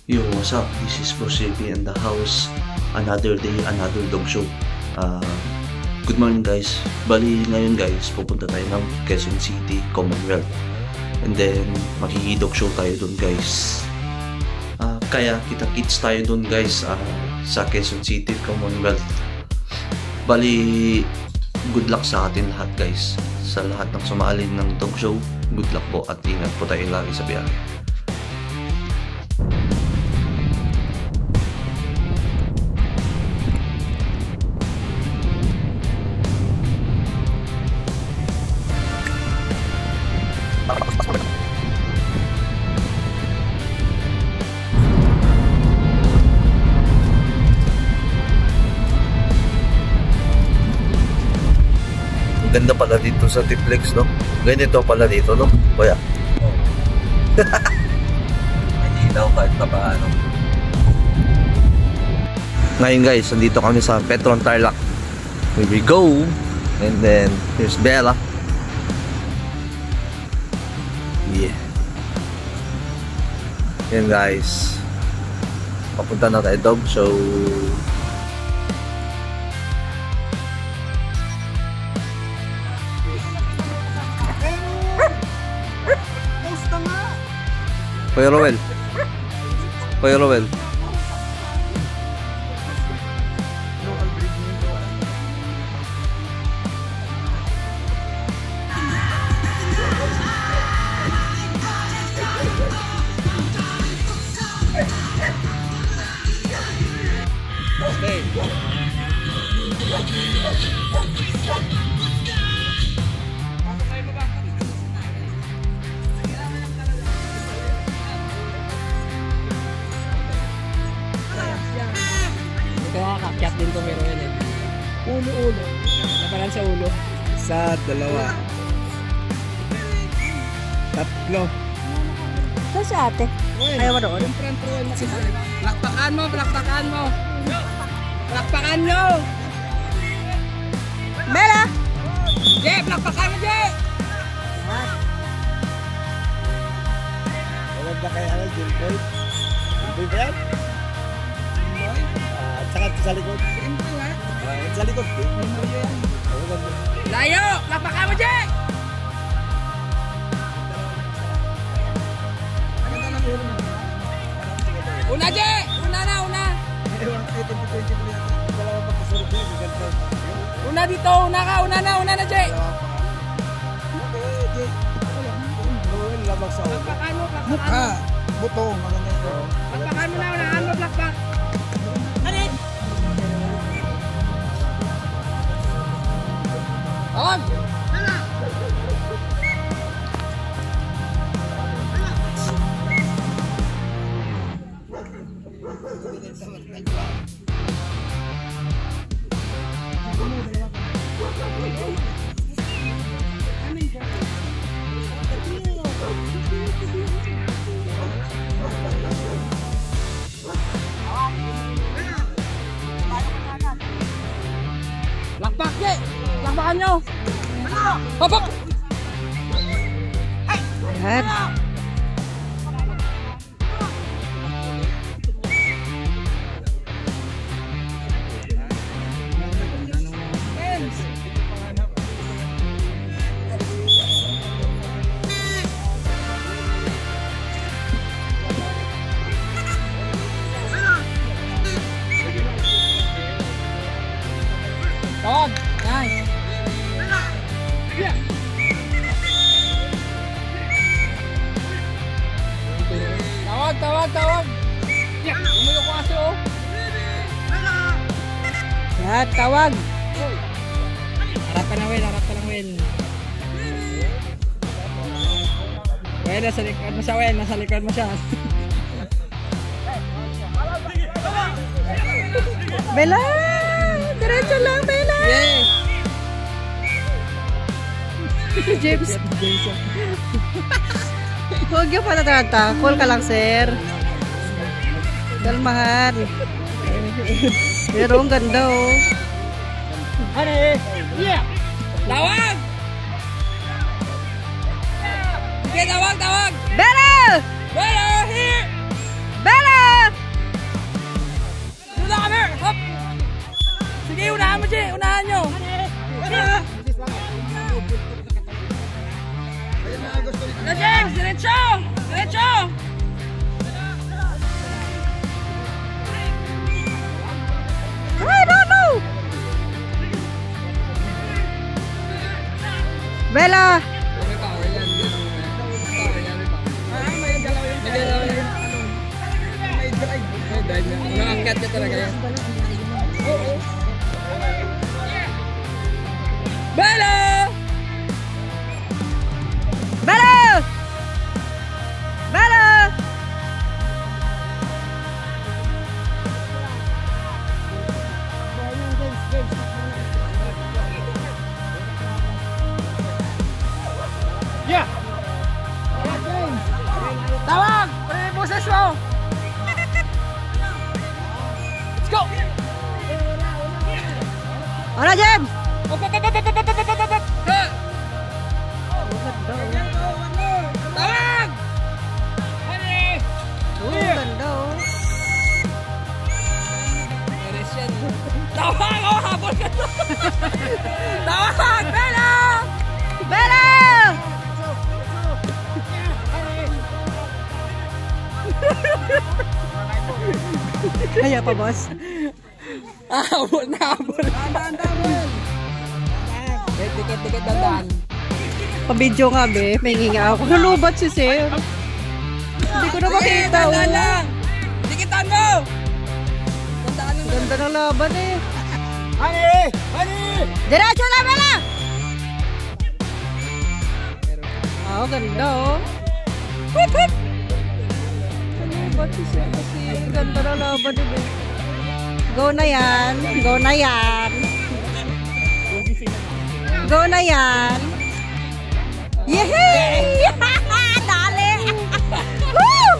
Yo, what's up? This is Bro JP in the house. Another day, another dog show. Good morning guys. Bali ngayon guys, pupunta tayo ng Quezon City, Commonwealth. And then, makikidog show tayo dun guys. Kaya kita-kits tayo dun guys sa Quezon City, Commonwealth. Bali, good luck sa atin lahat guys. Sa lahat ng sumali ng dog show, good luck po at ingat po tayo lagi sa biyahe. Ganda pala dito sa Tiplex, no? Ganito pala dito, no? Kuya. Oh. May ilaw kahit pa paano. Ngayon guys, nandito kami sa Petron Tarlac. Here we go. And then, here's Bella. Yeah. Yan guys. Papunta na tayo dog show. Kuya Rowel. Kuya Rowel. Kakyat din to meron yan eh. Ulo. Napalan sa ulo. Isa, dalawa. Tatlo. Ito si ate. Ayaw mo doon? Plakpakan mo. Plakpakan mo. Bella! Je, plakpakan mo, Je. Alam na kaya ano, Jilboy? Jilboy ba yan? Saka sa likod. Sa likod. Layo, plakpakan mo, Je. Una, Je. Una. Una dito, una na, Je. Plakpakan mo. Mukha. Buto. Maganda ito. Plakpakan mo na, unahan mo, plakpak. On! Lakpak, Je! Lakpakan nyo! Hopok! Yan. Tawag! Nice! Tawag! Umuyo ko kasi oh! Yan, tawag! Harap ka na, Wel! Wel, nasa likod mo siya, Bella! Diretso lang, Bella! Yes! James. Huwag yung pala tata. Call ka lang, sir. Dalmahan. Pero ang ganda, oh. Ano eh? Yeah! Tawag! Okay, tawag! Bella! Bella, here! Bella! talaga yan. Bella! Bella! Bella! Yeah! Tawag! Pre, boses mo! Let's go! Ano, James? Op, op, op, op, op, op, op, op, op, op. Ha! Tawag! Honey! Ganda, oh. Tawag! Oh, habol ka to! Tawag! Bella! Bella! Kaya pa, boss? Habol na habol! Tikit-tikit dandaan. Pa-video nga, be. May hinga ako. Nalubat si Sir. Hindi ko na makita, oh. Dandaan lang! Tikitan mo! Dandaan lang. Ganda ng laban, eh. Honey! Honey! Diretso na, Bella! Oh, ganda, oh. Hip, hip! Nalubat si Sir kasi ganda ng laban, eh. Go na yan. Go na yan. Go na yan. Yehey! Dali! Woo!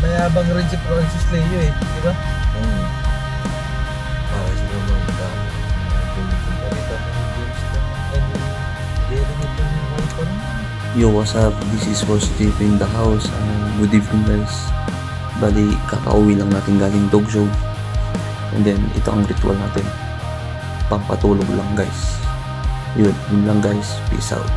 Mayabang rin si Francis Leo eh, di ba? Para sa mga Yo, what's up? This is Boss Steve in the house. Good evening guys. Bali, kakauwi lang natin galing dog show. And then, ito ang ritual natin. Pampatulog lang guys. Yun lang guys. Peace out.